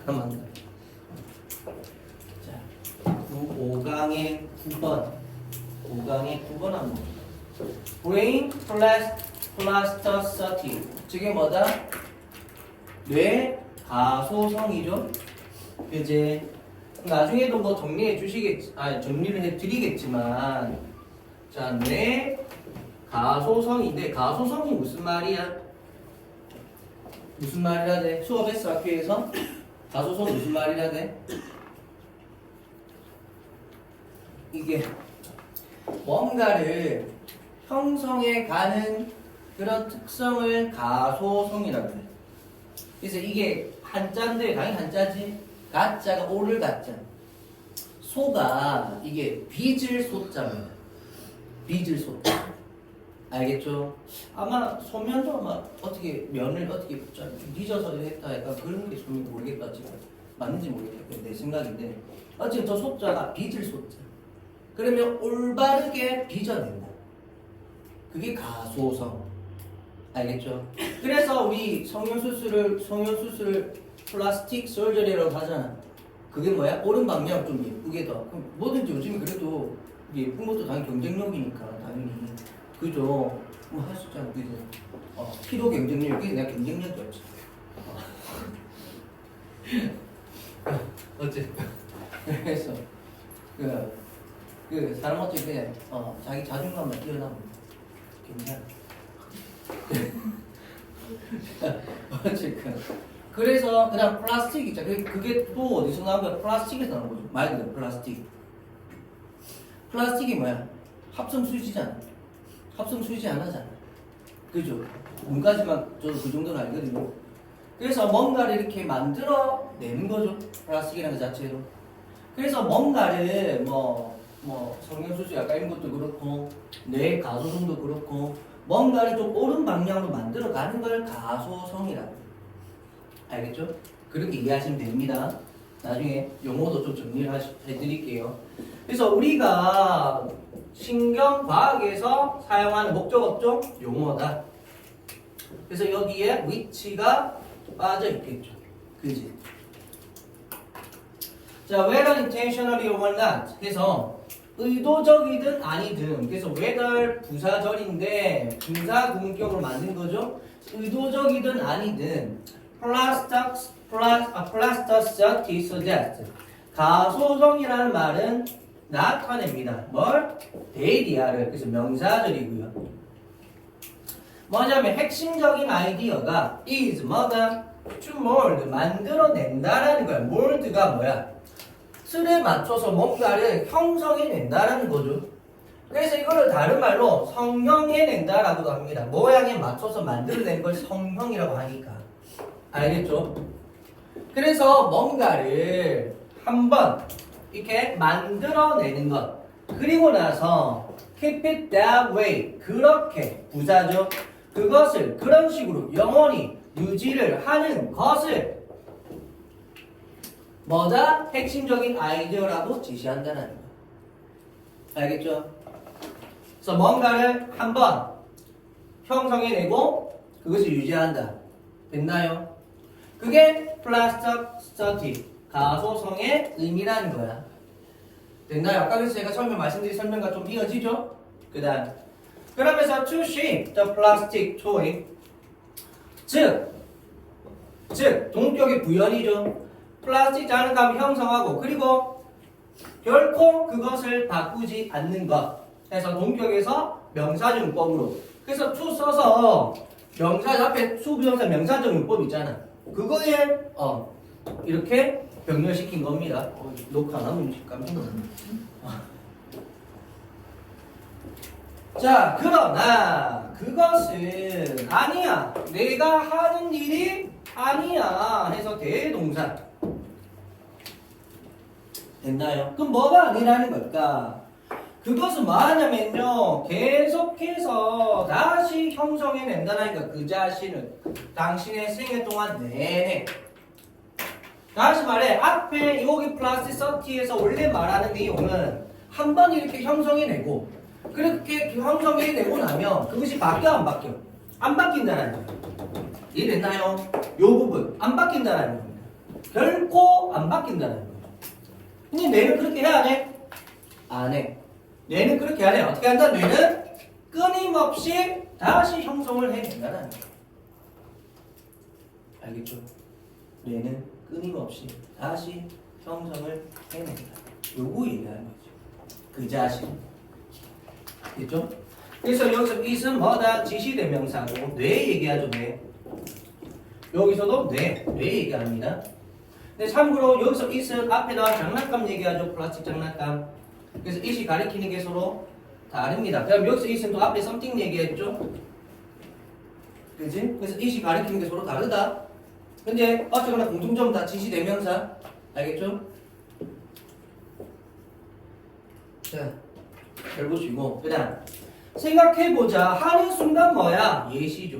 잠깐만. 자, 5강의 9번. 5강의 9번 한번. Brain plasticity. 저게 뭐다? 뇌 가소성이죠. 이제 나중에도 뭐 정리해 주시겠, 정리를 해 드리겠지만, 자, 뇌 가소성인데 가소성이 무슨 말이야? 무슨 말이라 돼? 수업했어 학교에서? 가소성 무슨 말이라 돼? 이게 뭔가를 형성해 가는 그런 특성을 가소성이라고 해. 그래서 이게 한자인데 당연히 한자지. 가자가 오를 가자. 소가 이게 빚을 소자입니다. 빚을 소자. 알겠죠? 아마 소면도 아마 어떻게 면을 어떻게 빚어서 했다 약간 그런 게 소면 모르겠다 지금 맞는지 모르겠다. 내 생각인데 어쨌든 저 소자가 빚을 소자. 그러면 올바르게 빚어낸다. 그게 가소성. 알겠죠? 그래서 우리 성형수술을 플라스틱 서저리라고 하잖아. 그게 뭐야? 옳은 방향 좀 예쁘게 더. 그럼 뭐든지 요즘에 그래도 예쁜 것도 당연히 경쟁력이니까 당연히. 그죠? 뭐 할 수 있잖아. 그죠? 피로 경쟁력. 그게 내가 경쟁력이 없지. 어쨌든. 그래서 그 사람 어쩔 때 자기 자존감만 뛰어나면 괜찮아. 어쨌든 그래서 그냥 플라스틱 있잖아. 그게 또 어디서 나온 거야? 플라스틱에서 나온 거죠. 말 그대로 플라스틱. 플라스틱이 뭐야? 합성수지잖아. 합성수지 안 하잖아. 그죠? 문까지만 저도 그 정도는 알거든요. 그래서 뭔가를 이렇게 만들어 내는 거죠. 플라스틱이라는 것 자체로. 그래서 뭔가를 성형수술 약간 이런 것도 그렇고 뇌 가소성도 그렇고 뭔가를 좀 옳은 방향으로 만들어 가는 걸 가소성이라고 해요. 알겠죠? 그렇게 이해하시면 됩니다. 나중에 용어도 좀 정리를 해드릴게요. 그래서 우리가 신경과학에서 사용하는 목적어종 용어다. 그래서 여기에 위치가 빠져 있겠죠. 그지? 자, whether intentionally or not 해서 의도적이든 아니든, 그래서 whether 부사절인데 분사구문격으로 만든 거죠. 의도적이든 아니든 plasticity suggests 가소성이라는 말은 나타냅니다. 뭘? 데이디아를. 그래서 명사절이고요. 뭐냐면 핵심적인 아이디어가 is 뭐다? to mold 만들어낸다라는 거야. mold가 뭐야? 틀에 맞춰서 뭔가를 형성해낸다라는 거죠. 그래서 이거를 다른 말로 성형해낸다라고도 합니다. 모양에 맞춰서 만들어낸 걸 성형이라고 하니까. 알겠죠? 그래서 뭔가를 한번 이렇게 만들어내는 것. 그리고 나서 keep it that way. 그렇게 부사죠. 그것을 그런 식으로 영원히 유지를 하는 것을 뭐다? 핵심적인 아이디어라고 지시한다는 거예요. 알겠죠? 그래서 뭔가를 한번 형성해내고 그것을 유지한다. 됐나요? 그게 plasticity, 가소성의 의미라는 거야. 됐나요? 아까 그래서 제가 처음에 말씀드린 설명과 좀 이어지죠? 그 다음 그러면서 to shape the plastic toy 즉 동격의 부연이죠. 플라스틱 장난감을 형성하고 그리고 결코 그것을 바꾸지 않는 것. 그래서 동격에서 명사적 문법으로. 그래서 to 써서 명사 앞에 수부정사 명사적 문법 있잖아. 그거에 이렇게 병렬시킨 겁니다. 녹화 안 하면 깜짝 놀랐네. 자, 그러나 그것은 아니야. 내가 하는 일이 아니야. 해서 대동사. 됐나요? 그럼 뭐가 아니라는 걸까? 그것은 뭐 하냐면요. 계속해서 다시 형성해낸다니까 그 자신을. 당신의 생애 동안 내내. 다시 말해. 앞에 여기 플라스티시티에서 원래 말하는 내용은 한 번 이렇게 형성해내고 그렇게 형성해내고 나면 그것이 바뀌어 안 바뀌어? 안 바뀐다는 거예요. 이해됐나요? 요 부분 안 바뀐다는 겁니다. 결코 안 바뀐다는 거예요. 근데 뇌는 그렇게 해야 안 해? 안 해. 뇌는 그렇게 안 해. 어떻게 한다? 뇌는 끊임없이 다시 형성을 해낸다는 거예요. 알겠죠? 뇌는 끊임없이 다시 형성을 해낸다. 요거 얘기하는 거죠. 그 자신. 됐죠? 그래서 여기서 it은 뭐다? 지시대명사고 뇌 얘기하죠. 뇌. 여기서도 뇌 얘기합니다. 근데 참고로 여기서 it은 앞에다 장난감 얘기하죠. 플라스틱 장난감. 그래서 it이 가리키는 게 서로 다릅니다. 그럼 여기서 it은 또 앞에 something 얘기했죠. 그지? 그래서 it이 가리키는 게 서로 다르다. 근데 어쨌거나 공통점 다 지시대명사. 알겠죠? 자, 잘 보시고 그다음 생각해보자 하는 순간 뭐야? 예시죠.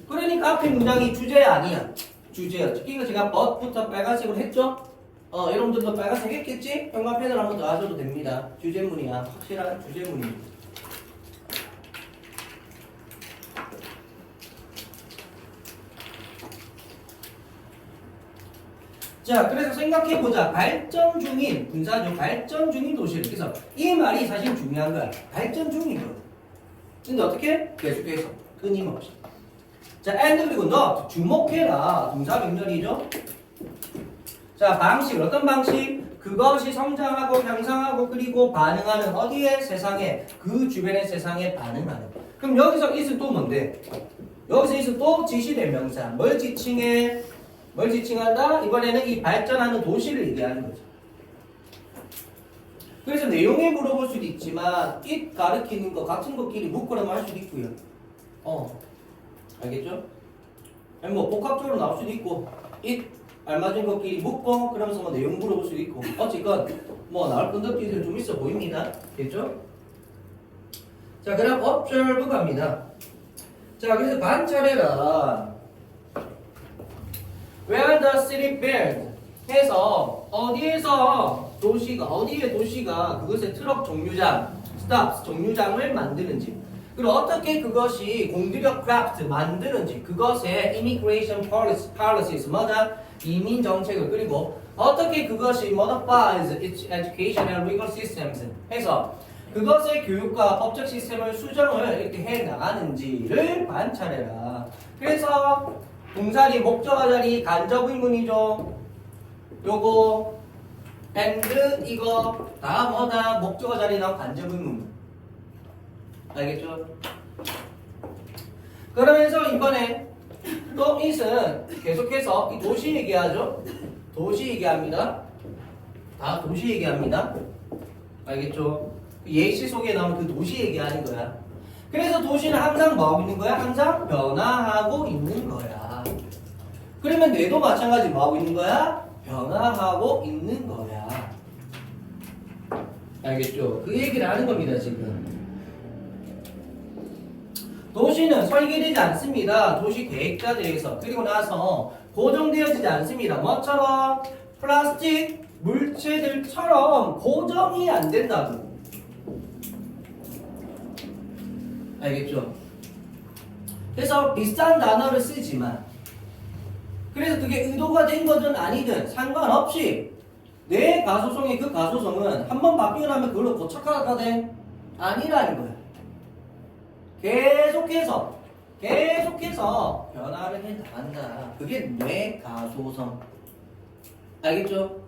그러니까 앞에 문장이 주제 아니야. 주제였죠. 이거 제가 but부터 빨간색으로 했죠? 여러분들도 빨간색 했겠지? 형광펜을 한번 더 하셔도 됩니다. 주제문이야. 확실한 주제문입니다. 자, 그래서 생각해보자. 발전 중인, 분사죠. 발전 중인 도시를. 그래서 이 말이 사실 중요한 거야. 발전 중이거든. 근데 어떻게? 계속해서. 끊임없이. 자, and 그리고 not. 주목해라. 동사 명령이죠. 자, 방식. 어떤 방식? 그것이 성장하고 향상하고 그리고 반응하는 어디에? 세상에. 그 주변의 세상에 반응하는. 그럼 여기서 it은 또 뭔데? 여기서 it은 또 지시대명사. 뭘 지칭해? 뭘 지칭한다? 이번에는 이 발전하는 도시를 얘기하는 거죠. 그래서 내용에 물어볼 수도 있지만 it 가르치는 거 같은 것끼리 묶으라고 할 수도 있고요. 알겠죠? 아니 뭐 복합적으로 나올 수도 있고 it 알맞은 것끼리 묶고 그러면서 뭐 내용 물어볼 수도 있고 어쨌건 뭐 나올 건덕지들이 좀 있어 보입니다. 됐죠? 자, 그럼 observe 갑니다. 자, 그래서 관찰해라. Where the city built 해서 어디에서 도시가 어디에 도시가 그것의 트럭 정류장 stops 정류장을 만드는지 그리고 어떻게 그것이 공들여 craft 만드는지 그것의 immigration policies 뭐다 이민 정책을 그리고 어떻게 그것이 modifies its education and legal systems 해서 그것의 교육과 법적 시스템을 수정을 이렇게 해 나가는지를 관찰해라. 그래서 동사리 목적어 자리 간접 의문이죠. 요거 and 이거 다 뭐다 목적어 자리 나온 간접 의문. 알겠죠? 그러면서 이번에 또 it은 계속해서 이 도시 얘기하죠. 도시 얘기합니다. 다 도시 얘기합니다. 알겠죠? 예시 속에 나오는 그 도시 얘기하는 거야. 그래서 도시는 항상 뭐하고 있는 거야? 항상 변화하고 있는 거야. 그러면 뇌도 마찬가지 뭐하고 있는 거야? 변화하고 있는 거야. 알겠죠? 그 얘기를 하는 겁니다, 지금. 도시는 설계되지 않습니다. 도시 계획자들에서. 그리고 나서 고정되어지지 않습니다. 뭐처럼? 플라스틱 물체들처럼 고정이 안 된다고. 알겠죠? 그래서 비싼 단어를 쓰지만 그래서 그게 의도가 된 거든 아니든 상관없이 내 가소성의 그 가소성은 한번 바뀌고 나면 그걸로 고착화가 돼? 아니라는 거야. 계속해서 변화를 해 나간다. 그게 뇌 가소성. 알겠죠?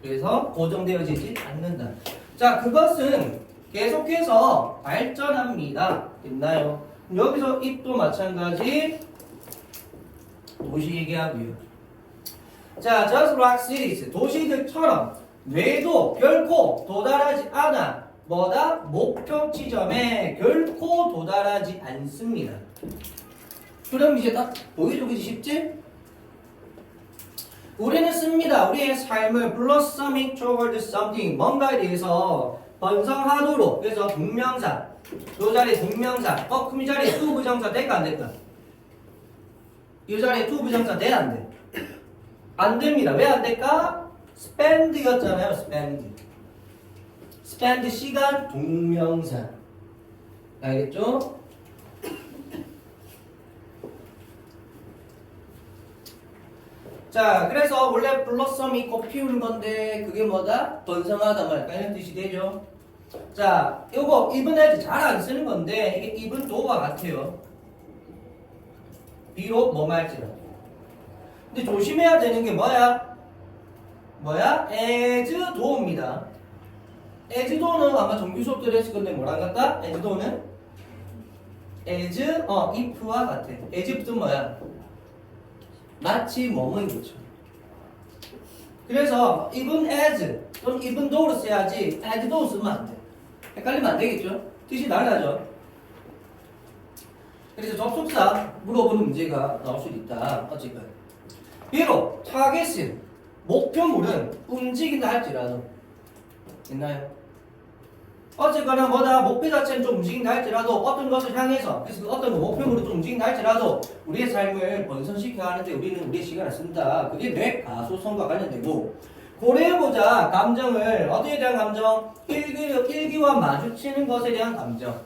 그래서 고정되어지지 않는다. 자, 그것은 계속해서 발전합니다. 됐나요? 여기서 it도 마찬가지 도시 얘기하고요. 자, just like cities 도시들처럼 뇌도 결코 도달하지 않아. 뭐다? 목표 지점에 결코 도달하지 않습니다. 그럼 이제 딱 보여주기 쉽지? 우리는 씁니다. 우리의 삶을 blossoming toward something 뭔가에 대해서 번성하도록. 그래서 동명사 요 자리에 동명사 그럼 이 자리에 to 부정사 될까 안 될까? 이 자리에 to 부정사 돼 안 돼? 안 됩니다. 왜 안 될까? spend였잖아요. spend 시간 동명사. 알겠죠? 자, 그래서 원래 블러썸이 꽃 피우는 건데 그게 뭐다? 번성하다 말까 이런 뜻이 되죠. 자, 요거 even as 잘 안 쓰는 건데 이게 even thought와 같아요. 비록 뭐 말지라도. 근데 조심해야 되는 게 뭐야? as thought입니다. as thought는 아마 정규 수업 때 했을 건데 뭐랑 같다? as thought는 as if와 같아. as if는 뭐야? 마치 뭐뭐인 것처럼. 그래서 even as 또는 even though를 써야지 as though 쓰면 안 돼. 헷갈리면 안 되겠죠? 뜻이 달라져. 그래서 접속사 물어보는 문제가 나올 수 있다. 어쨌든 비록 타겟은 목표물은 움직인다 할지라도 있나요? 어쨌거나 뭐다 목표 자체는 좀 움직인다 할지라도 어떤 것을 향해서 그래서 그 어떤 목표물은 좀 움직인다 할지라도 우리의 삶을 번성시켜야 하는데 우리는 우리의 시간을 쓴다. 그게 뇌 가소성과 관련되고 고려해보자. 감정을 어디에 대한 감정? 일기와 마주치는 것에 대한 감정.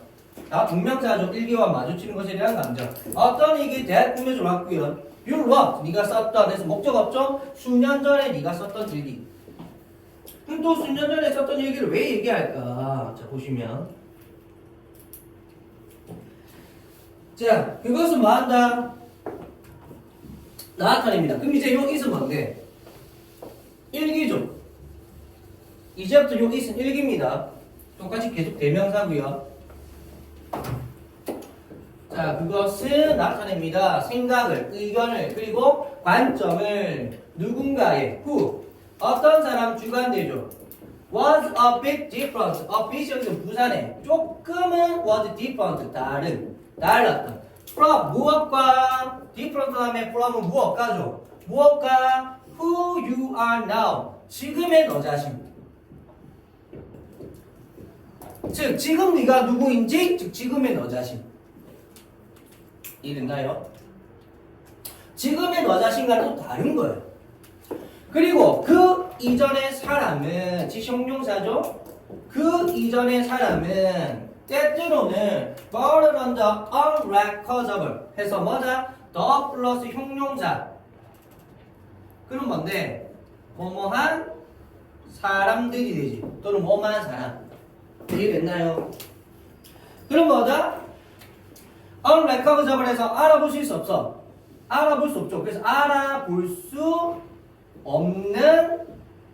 분명사죠. 일기와 마주치는 것에 대한 감정. 어떤 일기 대학 꾸며줘 왔고요. You wrote, 네가 썼던. 그래서 목적 없죠? 수년 전에 네가 썼던 일기. 그럼 또 수년 전에 썼던 일기를 왜 얘기할까? 자, 보시면. 자, 그것은 뭐 한다? 나타냅니다. 그럼 이제 요 is은 뭔데? 일기죠. 이제부터 요 is은 일기입니다. 똑같이 계속 대명사고요. 자, 그것은 나타냅니다. 생각을, 의견을, 그리고 관점을 누군가의 who 어떤 사람 주관되죠. was a bit different. a bit 여기서 부산에 조금은 was different 달랐다. from 무엇과 different 다음에 from은 무엇과죠. 무엇과 who you are now 지금의 너 자신. 즉 지금 네가 누구인지 즉 지금의 너 자신. 이해됐나요? 지금의 너 자신과는 또 다른 거예요. 그리고 그 이전의 사람은 지형용사죠. 그 이전의 사람은 때때로는 border under unrecoverable 해서 뭐다? 더 플러스 형용사. 그럼 뭔데? 뭐뭐한 사람들이 되지. 또는 뭐뭐한 사람. 이해됐나요? 그럼 뭐다? unrecoverable 해서 알아보실 수 없어. 알아볼 수 없죠. 그래서 알아볼 수 없는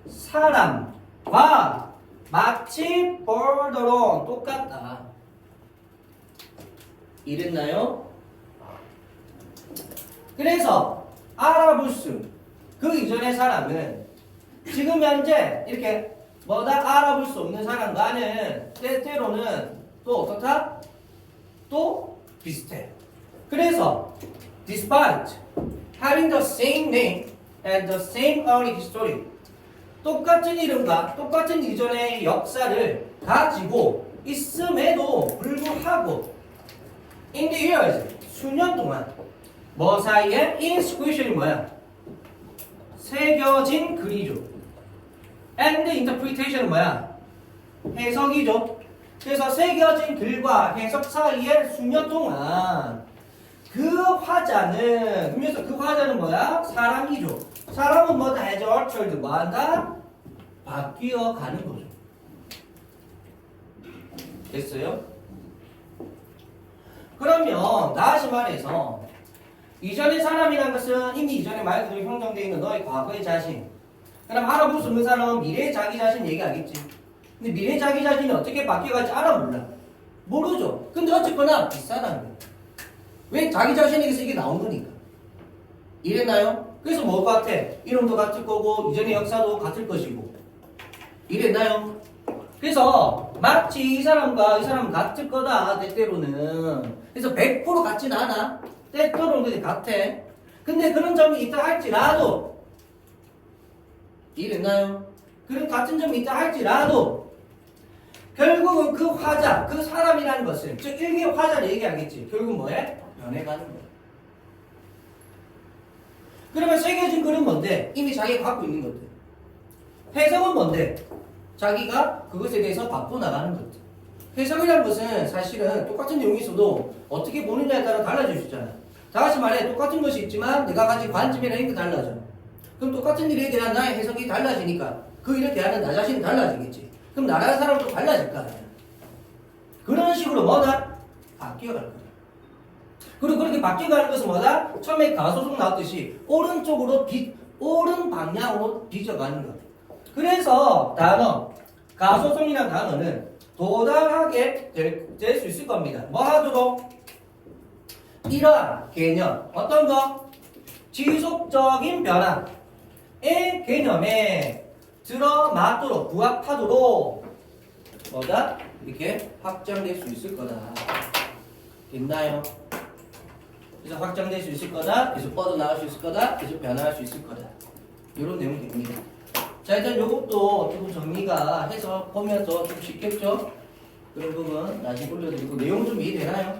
사람과 마치 border론 똑같다. 이랬나요? 그래서 알아볼 수 그 이전의 사람은 지금 현재 이렇게 뭐다 알아볼 수 없는 사람과는 때때로는 또 어떻다? 또 비슷해. 그래서 despite having the same name and the same early history 똑같은 이름과 똑같은 이전의 역사를 가지고 있음에도 불구하고 in the years 수년 동안 뭐 사이에 inscription이 뭐야? 새겨진 글이죠. and the interpretation은 뭐야? 해석이죠. 그래서 새겨진 글과 해석 사이에 수년 동안 그 화자는 그러면서 그 화자는 뭐야? 사람이죠. 사람은 뭐다? has altered 뭐한다? 바뀌어 가는 거죠. 됐어요? 그러면 다시 말해서 이전의 사람이라는 것은 이미 이전에 말 그대로 형성되어 있는 너의 과거의 자신. 그럼 알아볼 수 없는 사람은 미래의 자기 자신 얘기하겠지. 근데 미래의 자기 자신이 어떻게 바뀌어갈지 알아 몰라. 모르죠. 근데 어쨌거나 비슷하다는 거예요. 왜? 자기 자신에게서 이게 나온 거니까. 이랬나요? 그래서 뭐 같아? 이름도 같을 거고 이전의 역사도 같을 것이고. 이랬나요? 그래서 마치 이 사람과 이 사람 같을 거다 때때로는. 그래서 100% 같진 않아. 때때로는 같아. 근데 그런 점이 있다 할지라도 이랬나요? 그런 같은 점이 있다 할지라도 결국은 그 화자, 그 사람이라는 것은 즉 일개의 화자를 얘기하겠지. 결국 뭐해? 변해가는 거야. 그러면 새겨진 글은 뭔데? 이미 자기가 갖고 있는 것들. 해석은 뭔데? 자기가 그것에 대해서 바꿔나가는 것들. 해석이라는 것은 사실은 똑같은 내용이 있어도 어떻게 보느냐에 따라 달라질 수 있잖아. 다시 말해 똑같은 것이 있지만 내가 가진 관점이나 이런 게 달라져. 그럼 똑같은 일에 대한 나의 해석이 달라지니까 그 일에 대한 나 자신이 달라지겠지. 그럼 나라는 사람도 달라질 거 아니야. 그런 식으로 뭐다? 바뀌어갈 거야. 그리고 그렇게 바뀌어가는 것은 뭐다? 처음에 가소송 나왔듯이 오른쪽으로 오른 방향으로 빚어가는 거. 그래서 단어 가소송이라는 단어는 도달하게 될 수 있을 겁니다. 뭐 하도록? 이러한 개념 어떤 거? 지속적인 변화의 개념에 들어맞도록 부합하도록 뭐다? 이렇게 확장될 수 있을 거다. 됐나요? 그래서 확장될 수 있을 거다. 계속 뻗어나갈 수 있을 거다. 계속 변화할 수 있을 거다. 이런 내용이 됩니다. 자, 일단 요것도 조금 정리가 해서 보면서 좀 쉽겠죠? 그런 부분 나중에 올려드리고 내용 좀 이해되나요?